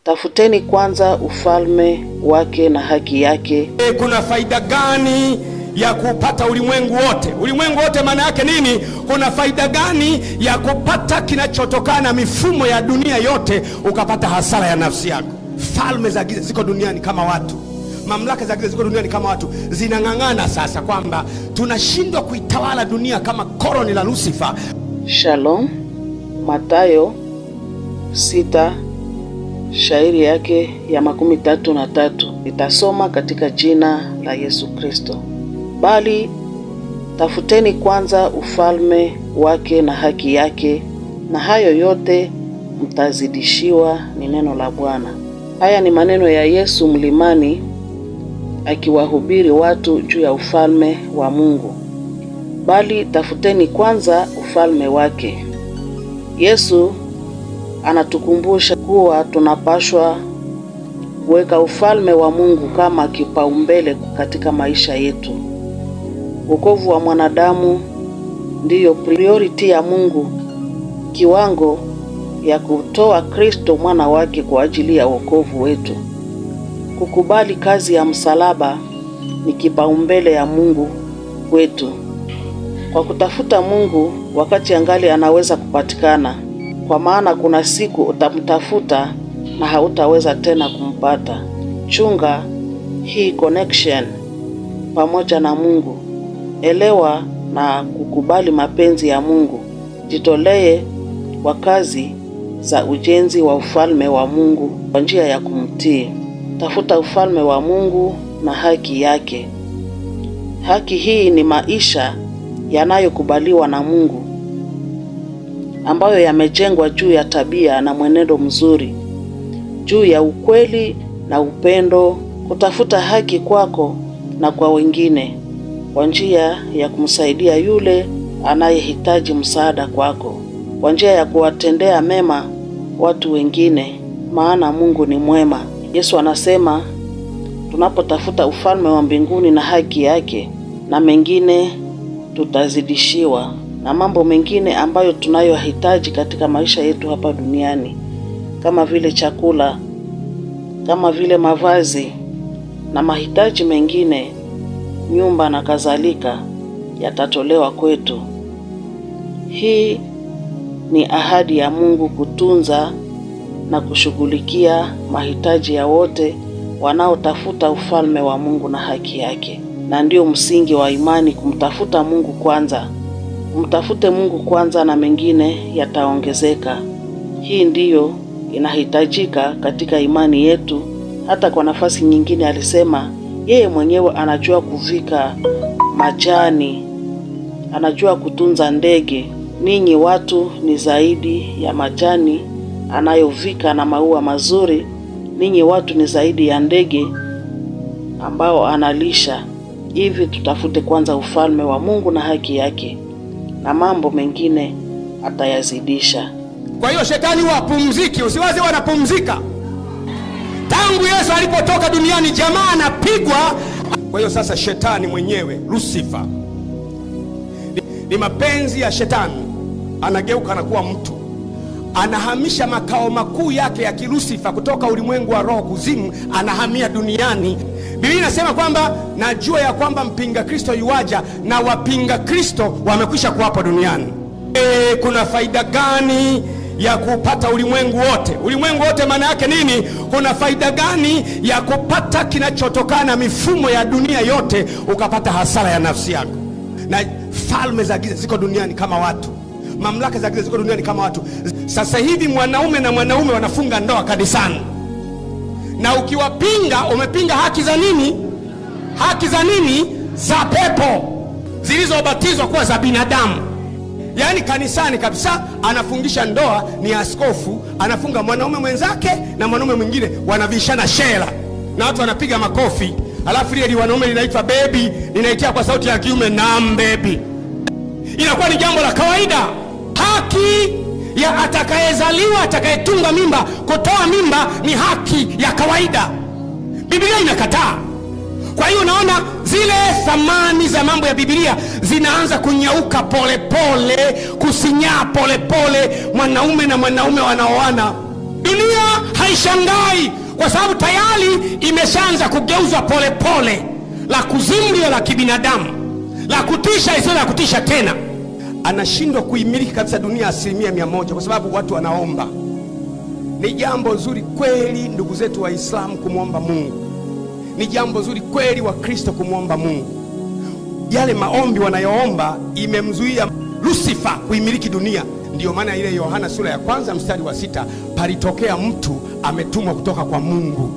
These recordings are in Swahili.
tafuteni kwanza ufalme wake na haki yake. Kuna faida gani ya kupata ulimwengu wote? Ulimwengu wote maana yake nini? Kuna faida gani ya kupata kinachotokana na mifumo ya dunia yote ukapata hasara ya nafsi yako? Falme za giza ziko duniani kama watu, mamlaka za giza ziko duniani kama watu, zinang'ang'ana sasa kwamba tunashindwa kuitawala dunia kama koloni la Lucifer. Shalom. Mathayo 6 shairi yake ya 33 itasoma katika jina la Yesu Kristo. Bali tafuteni kwanza ufalme wake na haki yake, na hayo yote mtazidishiwa, ni neno la Bwana. Haya ni maneno ya Yesu mlimani akiwahubiri watu juu ya ufalme wa Mungu. Bali tafuteni kwanza ufalme wake. Yesu anatukumbusha kuwa tunapaswa kuweka ufalme wa Mungu kama kipaumbele katika maisha yetu. Wokovu wa mwanadamu ndiyo priority ya Mungu, kiwango ya kutoa Kristo mwana wake kwa ajili ya wokovu wetu. Kukubali kazi ya msalaba ni kipaumbele ya Mungu wetu. Kwa kutafuta Mungu wakati angali anaweza kupatikana, kwa maana kuna siku utamtafuta na hautaweza tena kumpata. Chunga hii connection pamoja na Mungu. Elewa na kukubali mapenzi ya Mungu. Jitolee kwa kazi za ujenzi wa ufalme wa Mungu kwa njia ya kumtii. Tafuta ufalme wa Mungu na haki yake. Haki hii ni maisha yanayokubaliwa na Mungu, ambayo yamejengwa juu ya tabia na mwenendo mzuri, juu ya ukweli na upendo. Kutafuta haki kwako na kwa wengine kwa njia ya kumsaidia yule anayehitaji msaada kwako, kwa njia ya kuwatendea mema watu wengine, maana Mungu ni mwema. Yesu anasema tunapotafuta ufalme wa mbinguni na haki yake, na mengine tutazidishiwa, na mambo mengine ambayo tunayohitaji katika maisha yetu hapa duniani, kama vile chakula, kama vile mavazi na mahitaji mengine, nyumba na kadhalika, yatatolewa kwetu. Hii ni ahadi ya Mungu kutunza na kushughulikia mahitaji ya wote wanaotafuta ufalme wa Mungu na haki yake. Na ndio msingi wa imani, kumtafuta Mungu kwanza. Mtafute Mungu kwanza na mengine yataongezeka. Hii ndiyo inahitajika katika imani yetu. Hata kwa nafasi nyingine alisema yeye mwenyewe anajua kuvika majani, anajua kutunza ndege. Ninyi watu ni zaidi ya majani anayovika na maua mazuri. Ninyi watu ni zaidi ya ndege ambao analisha. Hivi tutafute kwanza ufalme wa Mungu na haki yake, na mambo mengine atayazidisha. Kwa hiyo shetani wapumziki, usiwaze wanapumzika. Tangu Yesu alipotoka duniani jamaa anapigwa. Kwa hiyo sasa shetani mwenyewe Lucifer, ni mapenzi ya shetani, anageuka na kuwa mtu, anahamisha makao makuu yake ya kilucifer kutoka ulimwengu wa roho kuzimu, anahamia duniani. Biblia inasema kwamba najua ya kwamba mpinga Kristo yuaja, na wapinga Kristo wamekwisha kuwapo duniani. Kuna faida gani ya kupata ulimwengu wote? Ulimwengu wote maana yake nini? Kuna faida gani ya kupata kinachotokana na mifumo ya dunia yote ukapata hasara ya nafsi yako? Na falme za giza ziko duniani kama watu, mamlaka za giza ziko duniani kama watu. Sasa hivi mwanaume na mwanaume wanafunga ndoa kanisani, na ukiwapinga umepinga haki za nini? Haki za nini? Za pepo zilizobatizwa kuwa za binadamu. Yaani kanisani kabisa anafungisha ndoa, ni askofu anafunga mwanaume mwenzake na mwanaume mwingine, wanavishana shela na watu wanapiga makofi. Alafu ile wanaume linaitwa baby, linaitia kwa sauti ya kiume naam baby. Inakuwa ni jambo la kawaida. Haki ya atakayezaliwa, atakayetunga mimba, kutoa mimba ni haki ya kawaida. Biblia inakataa. Kwa hiyo unaona zile thamani za mambo ya Biblia zinaanza kunyauka pole pole, kusinyaa pole pole. Mwanaume na mwanaume wanaoana, dunia sishangai, kwa sababu tayari imeshaanza kugeuzwa pole pole, la kuzimu la kibinadamu, la kutisha isiyo la kutisha tena. Anashindwa kuimiliki kabisa dunia 100% kwa sababu watu wanaomba. Ni jambo zuri kweli ndugu zetu Waislamu kumwomba Mungu. Ni jambo zuri kweli wa Kristo kumwomba Mungu. Yale maombi wanayoomba imemzuia Lucifer kuimiliki dunia. Ndiyo maana ile Yohana sura ya 1 mstari wa 6, palitokea mtu ametumwa kutoka kwa Mungu.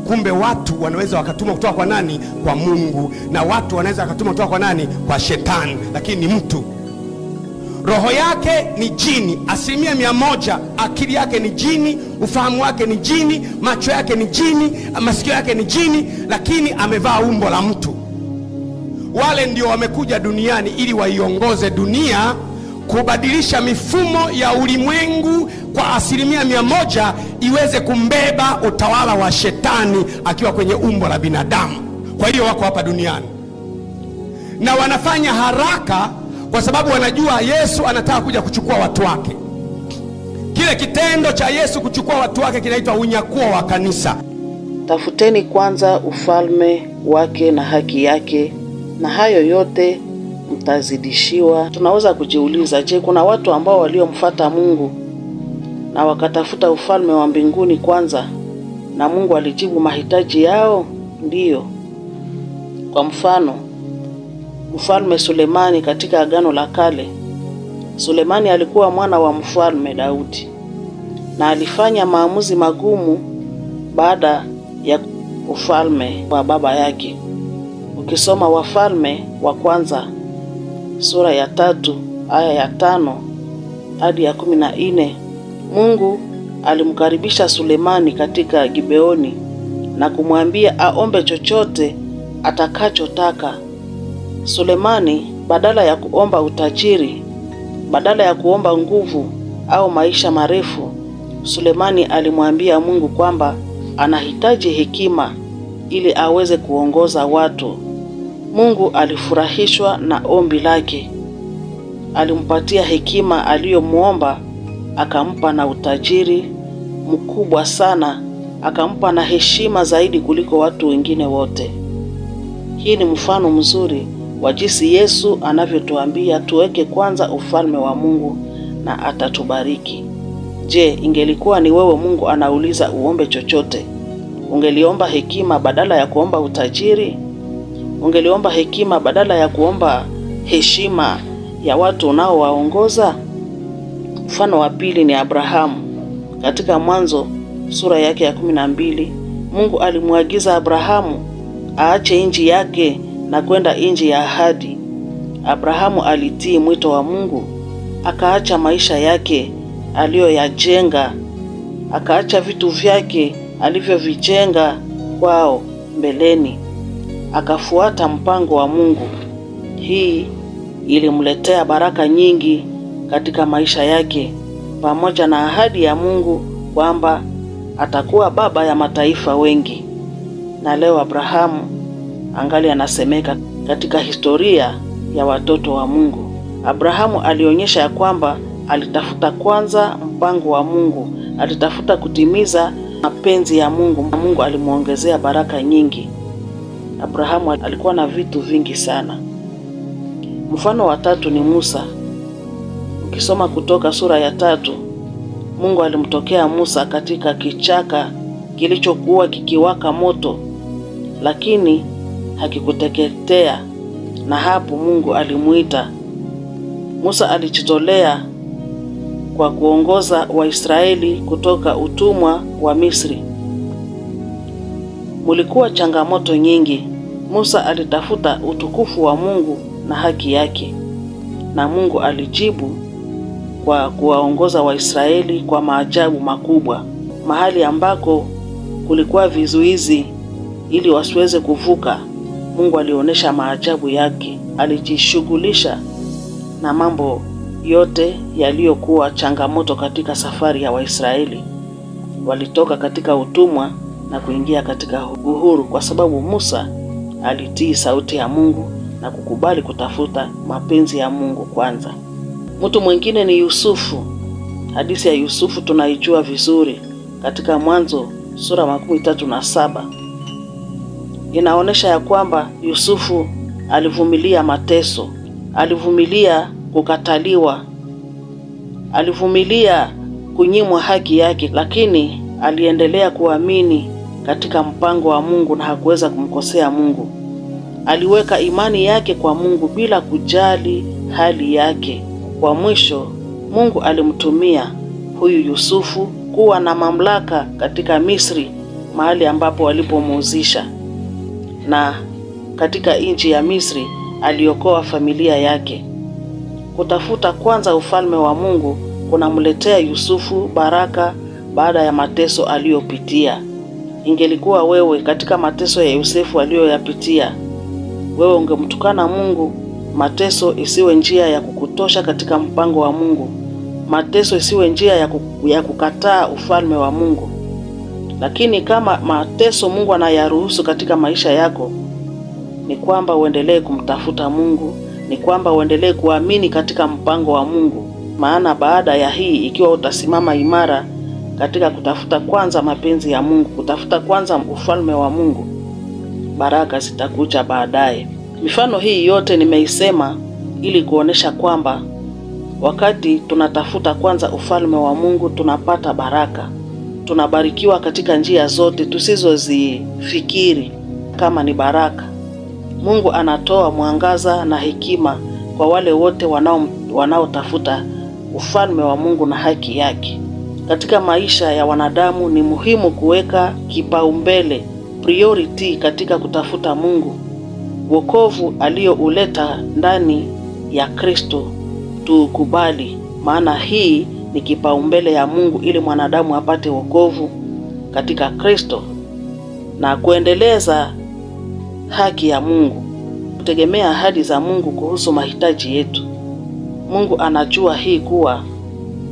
Kumbe watu wanaweza wakatumwa kutoka kwa nani? Kwa Mungu. Na watu wanaweza wakatumwa kutoka kwa nani? Kwa shetani, lakini ni mtu. Roho yake ni jini 100%, akili yake ni jini, ufahamu wake ni jini, macho yake ni jini, masikio yake ni jini, lakini amevaa umbo la mtu. Wale ndio wamekuja duniani ili waiongoze dunia, kubadilisha mifumo ya ulimwengu kwa 100% iweze kumbeba utawala wa shetani akiwa kwenye umbo la binadamu. Kwa hiyo wako hapa duniani na wanafanya haraka kwa sababu wanajua Yesu anataka kuja kuchukua watu wake. Kile kitendo cha Yesu kuchukua watu wake kinaitwa unyakuo wa kanisa. Tafuteni kwanza ufalme wake na haki yake, na hayo yote mtazidishiwa. Tunaweza kujiuliza, je, kuna watu ambao waliomfuata Mungu na wakatafuta ufalme wa mbinguni kwanza na Mungu alijibu mahitaji yao? Ndiyo. Kwa mfano, Mfalme Sulemani katika Agano la Kale. Sulemani alikuwa mwana wa Mfalme Daudi na alifanya maamuzi magumu baada ya ufalme wa baba yake. Ukisoma Wafalme wa Kwanza sura ya 3 aya ya 5 hadi ya 14, Mungu alimkaribisha Sulemani katika Gibeoni na kumwambia aombe chochote atakachotaka. Sulemani badala ya kuomba utajiri, badala ya kuomba nguvu au maisha marefu, Sulemani alimwambia Mungu kwamba anahitaji hekima ili aweze kuongoza watu. Mungu alifurahishwa na ombi lake. Alimpatia hekima aliyomuomba, akampa na utajiri mkubwa sana, akampa na heshima zaidi kuliko watu wengine wote. Hii ni mfano mzuri wa jinsi Yesu anavyotuambia tuweke kwanza ufalme wa Mungu na atatubariki. Je, ingelikuwa ni wewe Mungu anauliza uombe chochote, ungeliomba hekima badala ya kuomba utajiri? Ungeliomba hekima badala ya kuomba heshima ya watu unaowaongoza? Mfano wa pili ni Abrahamu. Katika Mwanzo sura yake ya 12, Mungu alimwagiza Abrahamu aache nchi yake na kwenda nchi ya ahadi. Abrahamu alitii mwito wa Mungu, akaacha maisha yake aliyoyajenga, akaacha vitu vyake alivyovijenga kwao mbeleni, akafuata mpango wa Mungu. Hii ilimletea baraka nyingi katika maisha yake, pamoja na ahadi ya Mungu kwamba atakuwa baba ya mataifa wengi. Na leo Abrahamu angali anasemeka katika historia ya watoto wa Mungu. Abrahamu alionyesha ya kwamba alitafuta kwanza mpango wa Mungu, alitafuta kutimiza mapenzi ya Mungu, na Mungu alimuongezea baraka nyingi. Abrahamu alikuwa na vitu vingi sana. Mfano wa tatu ni Musa. Ukisoma Kutoka sura ya 3, Mungu alimtokea Musa katika kichaka kilichokuwa kikiwaka moto, lakini hakikuteketea, na hapo Mungu alimuita. Musa alijitolea kwa kuongoza Waisraeli kutoka utumwa wa Misri. Mulikuwa changamoto nyingi. Musa alitafuta utukufu wa Mungu na haki yake, na Mungu alijibu kwa kuwaongoza Waisraeli kwa maajabu makubwa. Mahali ambako kulikuwa vizuizi ili wasiweze kuvuka, Mungu alionyesha maajabu yake. Alijishughulisha na mambo yote yaliyokuwa changamoto katika safari ya Waisraeli. Walitoka katika utumwa na kuingia katika uhuru kwa sababu Musa alitii sauti ya Mungu na kukubali kutafuta mapenzi ya Mungu kwanza. Mtu mwingine ni Yusufu. Hadithi ya Yusufu tunaijua vizuri. katika Mwanzo sura 37 inaonesha ya kwamba Yusufu alivumilia mateso, alivumilia kukataliwa, alivumilia kunyimwa haki yake, lakini aliendelea kuamini katika mpango wa Mungu na hakuweza kumkosea Mungu. Aliweka imani yake kwa Mungu bila kujali hali yake. Kwa mwisho, Mungu alimtumia huyu Yusufu kuwa na mamlaka katika Misri, mahali ambapo walipomuuzisha. Na katika nchi ya Misri aliokoa familia yake. Kutafuta kwanza ufalme wa Mungu kunamletea Yusufu baraka baada ya mateso aliyopitia. Ingelikuwa wewe katika mateso ya Yusufu aliyoyapitia, wewe ungemtukana Mungu, mateso isiwe njia ya kukutosha katika mpango wa Mungu. Mateso isiwe njia ya kukataa ufalme wa Mungu. Lakini kama mateso Mungu anayaruhusu katika maisha yako, ni kwamba uendelee kumtafuta Mungu, ni kwamba uendelee kuamini katika mpango wa Mungu. Maana baada ya hii, ikiwa utasimama imara katika kutafuta kwanza mapenzi ya Mungu, kutafuta kwanza ufalme wa Mungu, baraka zitakuja baadaye. Mifano hii yote nimeisema ili kuonesha kwamba wakati tunatafuta kwanza ufalme wa Mungu tunapata baraka. Tunabarikiwa katika njia zote tusizozifikiri kama ni baraka. Mungu anatoa mwangaza na hekima kwa wale wote wanaotafuta ufalme wa Mungu na haki yake. Katika maisha ya wanadamu ni muhimu kuweka kipaumbele, priority katika kutafuta Mungu. Wokovu aliouleta ndani ya Kristo tukubali, maana hii ni kipaumbele ya Mungu ili mwanadamu apate wokovu katika Kristo na kuendeleza haki ya Mungu. Kutegemea ahadi za Mungu kuhusu mahitaji yetu. Mungu anajua hii kuwa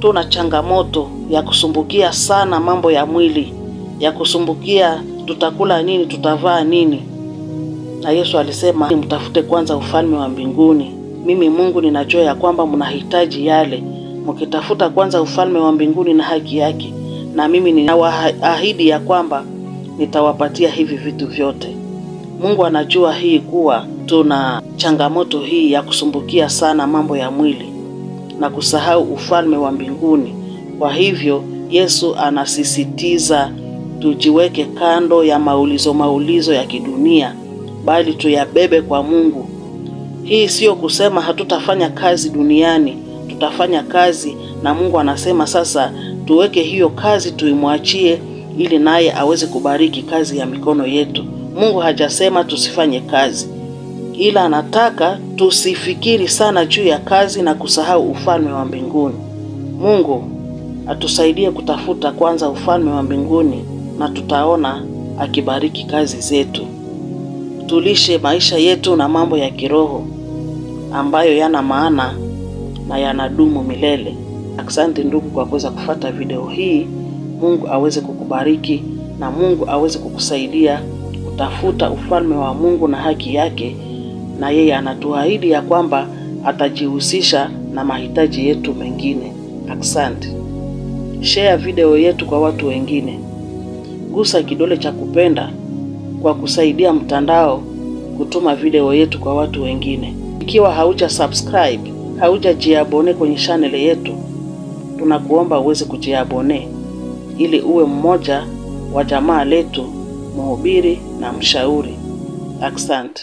tuna changamoto ya kusumbukia sana mambo ya mwili, ya kusumbukia tutakula nini, tutavaa nini. Na Yesu alisema mtafute kwanza ufalme wa mbinguni. Mimi Mungu ninajua ya kwamba mnahitaji yale. Mkitafuta kwanza ufalme wa mbinguni na haki yake, na mimi ninawaahidi ya kwamba nitawapatia hivi vitu vyote. Mungu anajua hii kuwa tuna changamoto hii ya kusumbukia sana mambo ya mwili na kusahau ufalme wa mbinguni. Kwa hivyo Yesu anasisitiza tujiweke kando ya maulizo ya kidunia, bali tuyabebe kwa Mungu. Hii sio kusema hatutafanya kazi duniani, tutafanya kazi, na Mungu anasema sasa tuweke hiyo kazi tuimwachie ili naye aweze kubariki kazi ya mikono yetu. Mungu hajasema tusifanye kazi, ila anataka tusifikiri sana juu ya kazi na kusahau ufalme wa mbinguni. Mungu atusaidie kutafuta kwanza ufalme wa mbinguni na tutaona akibariki kazi zetu. Tulishe maisha yetu na mambo ya kiroho ambayo yana maana na yanadumu milele. Asante ndugu kwa kuweza kufuata video hii. Mungu aweze kukubariki na Mungu aweze kukusaidia kutafuta ufalme wa Mungu na haki yake, na yeye anatuahidi ya kwamba atajihusisha na mahitaji yetu mengine. Asante. Share video yetu kwa watu wengine. Gusa kidole cha kupenda kwa kusaidia mtandao kutuma video yetu kwa watu wengine. Ikiwa hauja subscribe, hauja jiabone kwenye channel yetu, tunakuomba uweze kujiabone ili uwe mmoja wa jamaa letu, mhubiri na mshauri. Asante.